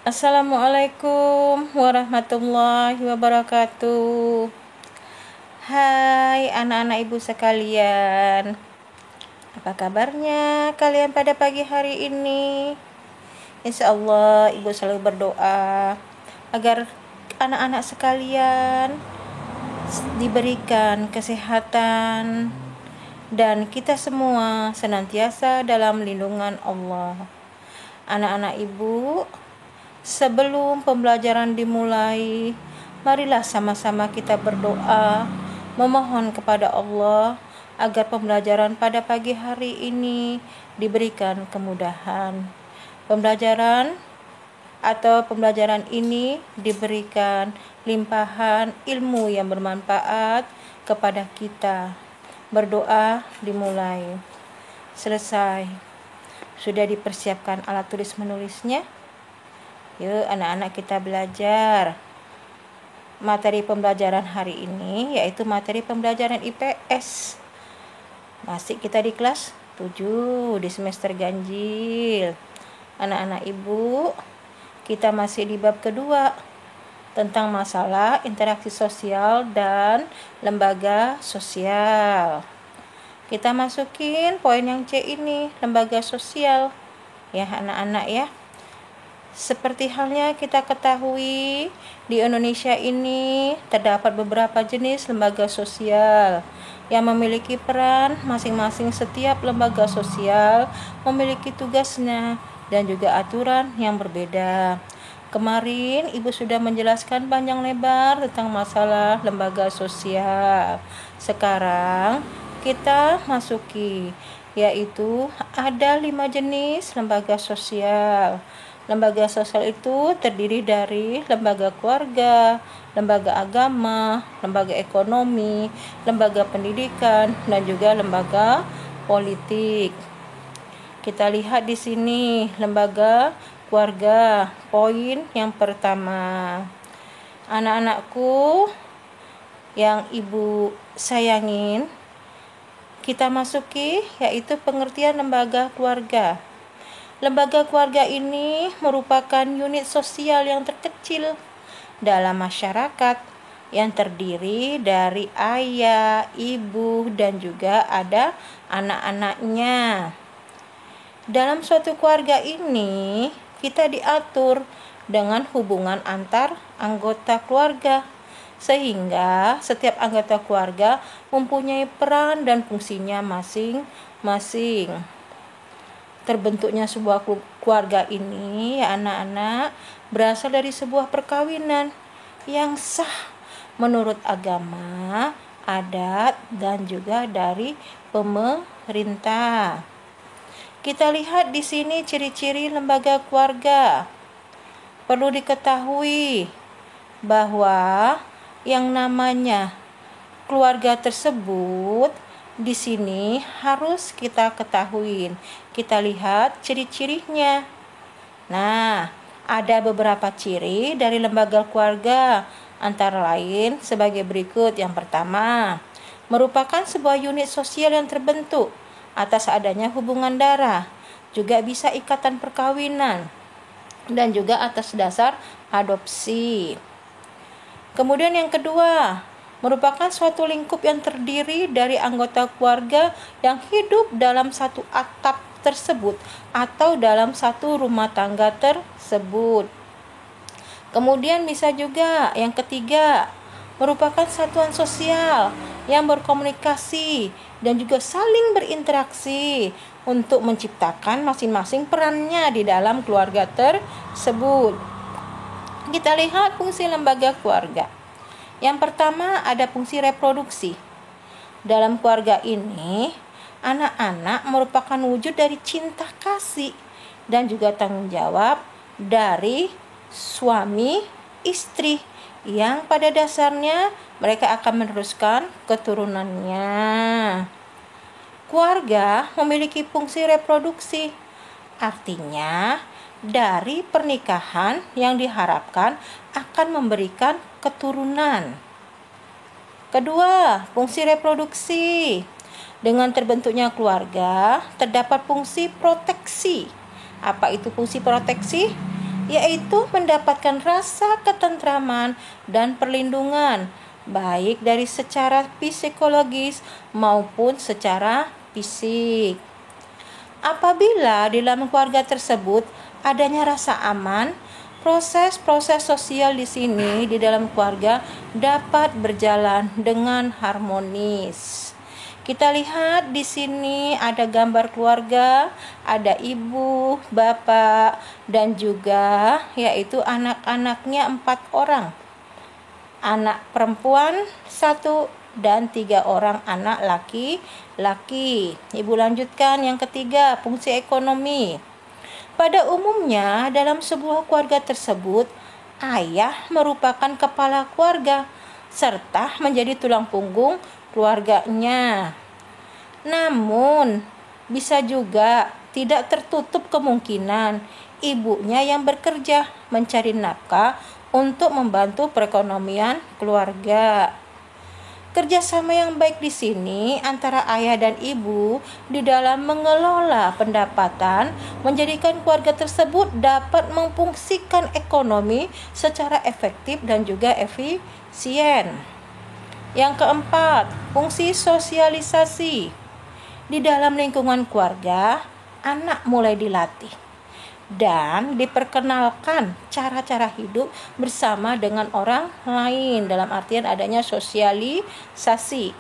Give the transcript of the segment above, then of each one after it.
Assalamualaikum warahmatullahi wabarakatuh. Hai anak-anak ibu sekalian, apa kabarnya kalian pada pagi hari ini? Insya Allah ibu selalu berdoa agar anak-anak sekalian diberikan kesehatan dan kita semua senantiasa dalam lindungan Allah. Anak-anak ibu, sebelum pembelajaran dimulai, marilah sama-sama kita berdoa, memohon kepada Allah agar pembelajaran pada pagi hari ini diberikan kemudahan. Pembelajaran ini diberikan limpahan ilmu yang bermanfaat kepada kita. Berdoa dimulai. Selesai. Sudah dipersiapkan alat tulis menulisnya? Yuk anak-anak kita belajar. Materi pembelajaran hari ini yaitu materi pembelajaran IPS. Masih kita di kelas 7 di semester ganjil. Anak-anak ibu, kita masih di bab kedua tentang masalah interaksi sosial dan lembaga sosial. Kita masukin poin yang C ini, lembaga sosial. Ya anak-anak ya. Seperti halnya kita ketahui, di Indonesia ini terdapat beberapa jenis lembaga sosial yang memiliki peran masing-masing. Setiap lembaga sosial memiliki tugasnya dan juga aturan yang berbeda. Kemarin ibu sudah menjelaskan panjang lebar tentang masalah lembaga sosial. Sekarang kita masuki, yaitu ada 5 jenis lembaga sosial. Lembaga sosial itu terdiri dari lembaga keluarga, lembaga agama, lembaga ekonomi, lembaga pendidikan, dan juga lembaga politik. Kita lihat di sini lembaga keluarga. Poin yang pertama. Anak-anakku yang ibu sayangin, kita masuki yaitu pengertian lembaga keluarga. Lembaga keluarga ini merupakan unit sosial yang terkecil dalam masyarakat yang terdiri dari ayah, ibu, dan juga ada anak-anaknya. Dalam suatu keluarga ini, kita diatur dengan hubungan antar anggota keluarga, sehingga setiap anggota keluarga mempunyai peran dan fungsinya masing-masing. Terbentuknya sebuah keluarga ini, ya anak-anak, berasal dari sebuah perkawinan yang sah menurut agama, adat, dan juga dari pemerintah. Kita lihat di sini ciri-ciri lembaga keluarga. Perlu diketahui bahwa yang namanya keluarga tersebut di sini harus kita ketahui. Kita lihat ciri-cirinya. Nah, ada beberapa ciri dari lembaga keluarga, antara lain sebagai berikut. Yang pertama, merupakan sebuah unit sosial yang terbentuk atas adanya hubungan darah, juga bisa ikatan perkawinan, dan juga atas dasar adopsi. Kemudian yang kedua, merupakan suatu lingkup yang terdiri dari anggota keluarga yang hidup dalam satu atap tersebut atau dalam satu rumah tangga tersebut. Kemudian bisa juga yang ketiga, merupakan satuan sosial yang berkomunikasi dan juga saling berinteraksi untuk menciptakan masing-masing perannya di dalam keluarga tersebut. Kita lihat fungsi lembaga keluarga. Yang pertama ada fungsi reproduksi. Dalam keluarga ini, anak-anak merupakan wujud dari cinta kasih dan juga tanggung jawab dari suami istri yang pada dasarnya mereka akan meneruskan keturunannya. Keluarga memiliki fungsi reproduksi, artinya dari pernikahan yang diharapkan akan memberikan keturunan. Kedua, fungsi reproduksi. Dengan terbentuknya keluarga, terdapat fungsi proteksi. Apa itu fungsi proteksi? yaitu mendapatkan rasa ketentraman dan perlindungan, baik dari secara psikologis maupun secara fisik. Apabila di dalam keluarga tersebut adanya rasa aman, proses-proses sosial di sini di dalam keluarga dapat berjalan dengan harmonis. Kita lihat di sini ada gambar keluarga, ada ibu, bapak, dan juga yaitu anak-anaknya 4 orang. Anak perempuan 1 dan 3 orang anak laki-laki. Ibu lanjutkan yang ketiga, fungsi ekonomi. Pada umumnya dalam sebuah keluarga tersebut, ayah merupakan kepala keluarga serta menjadi tulang punggung keluarganya. Namun, bisa juga tidak tertutup kemungkinan ibunya yang bekerja mencari nafkah untuk membantu perekonomian keluarga. Kerjasama yang baik di sini antara ayah dan ibu di dalam mengelola pendapatan menjadikan keluarga tersebut dapat memfungsikan ekonomi secara efektif dan juga efisien. Yang keempat, fungsi sosialisasi. Di dalam lingkungan keluarga, anak mulai dilatih dan diperkenalkan cara-cara hidup bersama dengan orang lain, dalam artian adanya sosialisasi.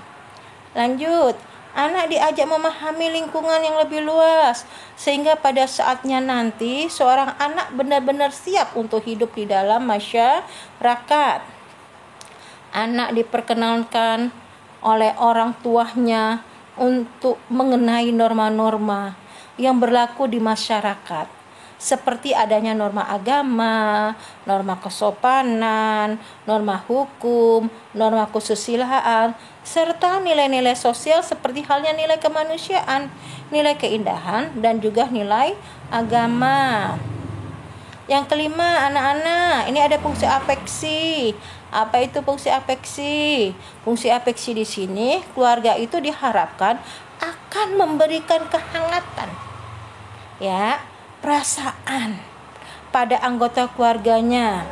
Lanjut, anak diajak memahami lingkungan yang lebih luas sehingga pada saatnya nanti seorang anak benar-benar siap untuk hidup di dalam masyarakat. Anak diperkenalkan oleh orang tuanya untuk mengenai norma-norma yang berlaku di masyarakat, seperti adanya norma agama, norma kesopanan, norma hukum, norma kesusilaan, serta nilai-nilai sosial seperti halnya nilai kemanusiaan, nilai keindahan, dan juga nilai agama. Yang kelima, anak-anak, ini ada fungsi afeksi. Apa itu fungsi afeksi? Fungsi afeksi di sini, keluarga itu diharapkan akan memberikan kehangatan, perasaan pada anggota keluarganya.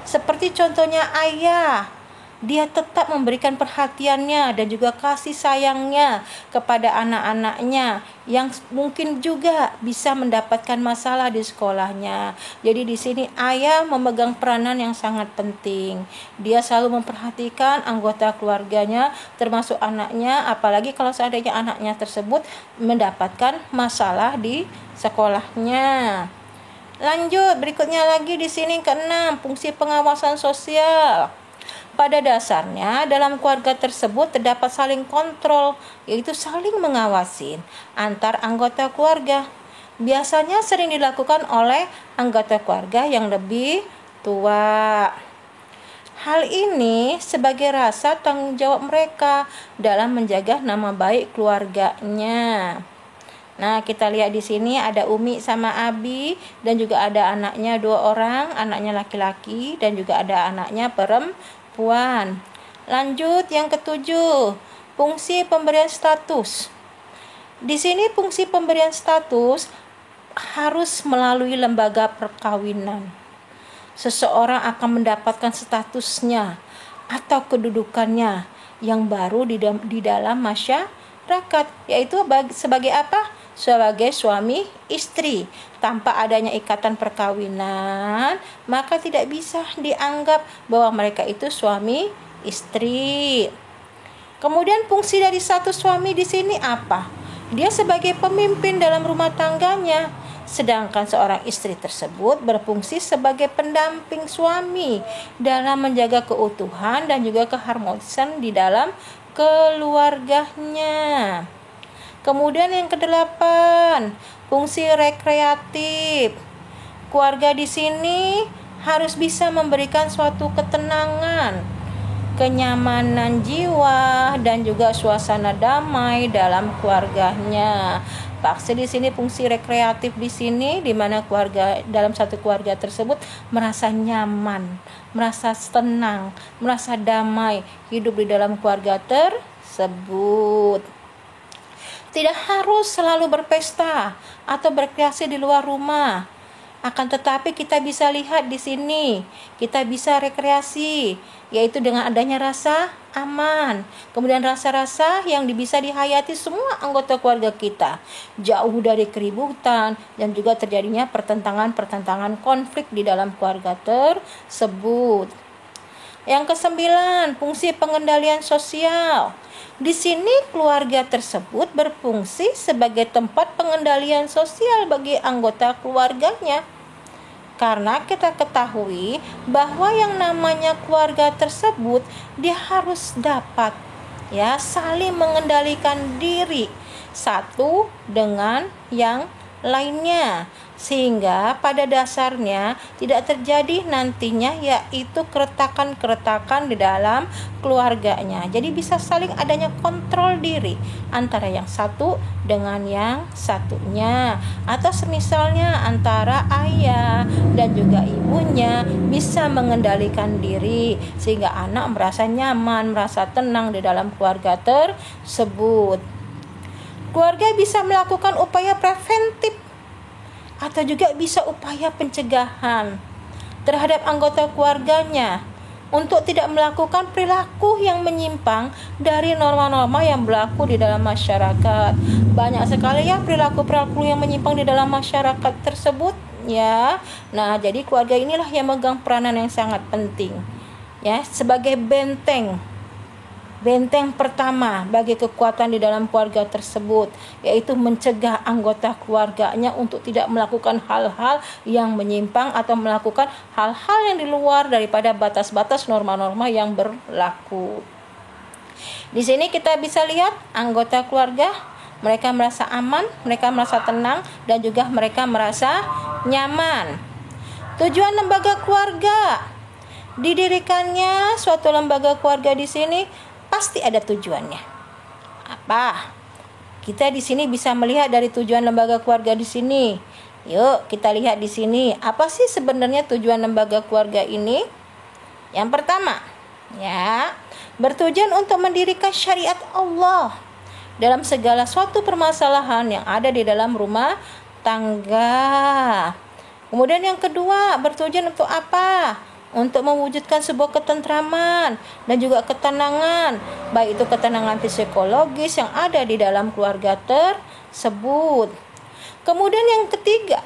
Seperti contohnya ayah, dia tetap memberikan perhatiannya dan juga kasih sayangnya kepada anak-anaknya yang mungkin juga bisa mendapatkan masalah di sekolahnya. Jadi di sini ayah memegang peranan yang sangat penting. Dia selalu memperhatikan anggota keluarganya termasuk anaknya, apalagi kalau seandainya anaknya tersebut mendapatkan masalah di sekolahnya. Lanjut, berikutnya lagi di sini keenam, fungsi pengawasan sosial. Pada dasarnya dalam keluarga tersebut terdapat saling kontrol, yaitu saling mengawasi antar anggota keluarga. Biasanya sering dilakukan oleh anggota keluarga yang lebih tua. Hal ini sebagai rasa tanggung jawab mereka dalam menjaga nama baik keluarganya. Nah, kita lihat di sini ada Umi sama Abi dan juga ada anaknya 2 orang, anaknya laki-laki dan juga ada anaknya perempuan. Lanjut yang ketujuh, fungsi pemberian status. Di sini fungsi pemberian status harus melalui lembaga perkawinan. Seseorang akan mendapatkan statusnya atau kedudukannya yang baru di dalam masyarakat, yaitu sebagai apa? Sebagai suami istri. Tanpa adanya ikatan perkawinan, maka tidak bisa dianggap bahwa mereka itu suami istri. Kemudian fungsi dari satu suami di sini apa? Dia sebagai pemimpin dalam rumah tangganya, sedangkan seorang istri tersebut berfungsi sebagai pendamping suami dalam menjaga keutuhan dan juga keharmonisan di dalam keluarganya. Kemudian yang kedelapan, fungsi rekreatif. Keluarga di sini harus bisa memberikan suatu ketenangan, kenyamanan jiwa dan juga suasana damai dalam keluarganya. Maksud di sini fungsi rekreatif di sini di mana keluarga dalam satu keluarga tersebut merasa nyaman, merasa tenang, merasa damai hidup di dalam keluarga tersebut. Tidak harus selalu berpesta atau berkreasi di luar rumah. Akan tetapi kita bisa lihat di sini, kita bisa rekreasi, yaitu dengan adanya rasa aman. Kemudian rasa-rasa yang bisa dihayati semua anggota keluarga kita, jauh dari keributan dan juga terjadinya pertentangan-pertentangan konflik di dalam keluarga tersebut. Yang kesembilan, fungsi pengendalian sosial. Di sini keluarga tersebut berfungsi sebagai tempat pengendalian sosial bagi anggota keluarganya. Karena kita ketahui bahwa yang namanya keluarga tersebut dia harus dapat saling mengendalikan diri satu dengan yang lainnya, sehingga pada dasarnya tidak terjadi nantinya yaitu keretakan-keretakan di dalam keluarganya. Jadi bisa saling adanya kontrol diri antara yang satu dengan yang satunya, atau semisalnya antara ayah dan juga ibunya bisa mengendalikan diri sehingga anak merasa nyaman, merasa tenang di dalam keluarga tersebut. Keluarga bisa melakukan upaya preventif atau juga bisa upaya pencegahan terhadap anggota keluarganya untuk tidak melakukan perilaku yang menyimpang dari norma-norma yang berlaku di dalam masyarakat. Banyak sekali perilaku-perilaku yang menyimpang di dalam masyarakat tersebut Nah, jadi keluarga inilah yang memegang peranan yang sangat penting sebagai benteng pertama bagi kekuatan di dalam keluarga tersebut, yaitu mencegah anggota keluarganya untuk tidak melakukan hal-hal yang menyimpang atau melakukan hal-hal yang di luar daripada batas-batas norma-norma yang berlaku. Di sini kita bisa lihat anggota keluarga, mereka merasa aman, mereka merasa tenang, dan juga mereka merasa nyaman. Tujuan lembaga keluarga, didirikannya suatu lembaga keluarga di sini pasti ada tujuannya. Apa? Kita di sini bisa melihat dari tujuan lembaga keluarga di sini. Yuk, kita lihat di sini. Apa sih sebenarnya tujuan lembaga keluarga ini? Yang pertama, bertujuan untuk mendirikan syariat Allah dalam segala suatu permasalahan yang ada di dalam rumah tangga. Kemudian yang kedua, bertujuan untuk apa? Untuk mewujudkan sebuah ketentraman dan juga ketenangan, baik itu ketenangan psikologis yang ada di dalam keluarga tersebut. Kemudian yang ketiga,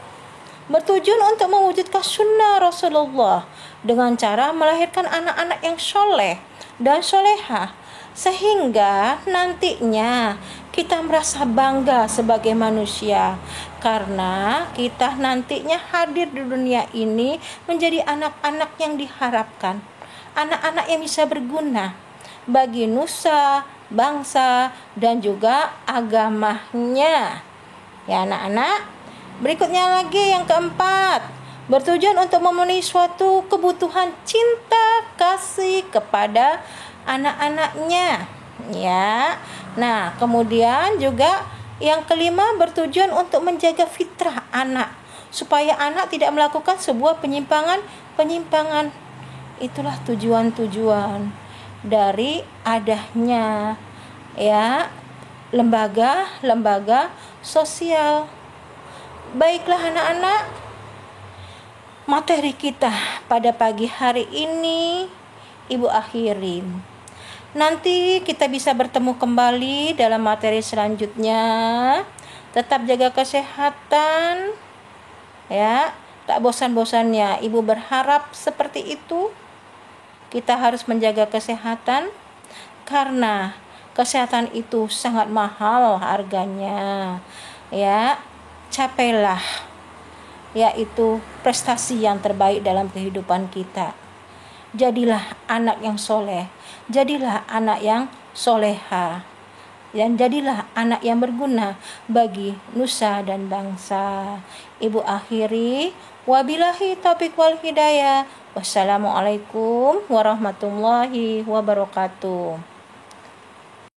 bertujuan untuk mewujudkan sunnah Rasulullah dengan cara melahirkan anak-anak yang soleh dan solehah, sehingga nantinya kita merasa bangga sebagai manusia karena kita nantinya hadir di dunia ini menjadi anak-anak yang diharapkan, anak-anak yang bisa berguna bagi nusa, bangsa, dan juga agamanya. Ya anak-anak, berikutnya lagi yang keempat, bertujuan untuk memenuhi suatu kebutuhan cinta kasih kepada anak-anaknya. Nah, kemudian juga yang kelima, bertujuan untuk menjaga fitrah anak supaya anak tidak melakukan sebuah penyimpangan. Itulah tujuan-tujuan dari adanya lembaga sosial. Baiklah anak-anak, materi kita pada pagi hari ini Ibu akhiri. Nanti kita bisa bertemu kembali dalam materi selanjutnya. Tetap jaga kesehatan tak bosan-bosannya. Ibu berharap seperti itu. Kita harus menjaga kesehatan karena kesehatan itu sangat mahal harganya. Capailah yaitu prestasi yang terbaik dalam kehidupan kita. Jadilah anak yang soleh, jadilah anak yang soleha, dan jadilah anak yang berguna bagi nusa dan bangsa. Ibu akhiri, wabillahi taufiq wal hidayah. Wassalamualaikum warahmatullahi wabarakatuh.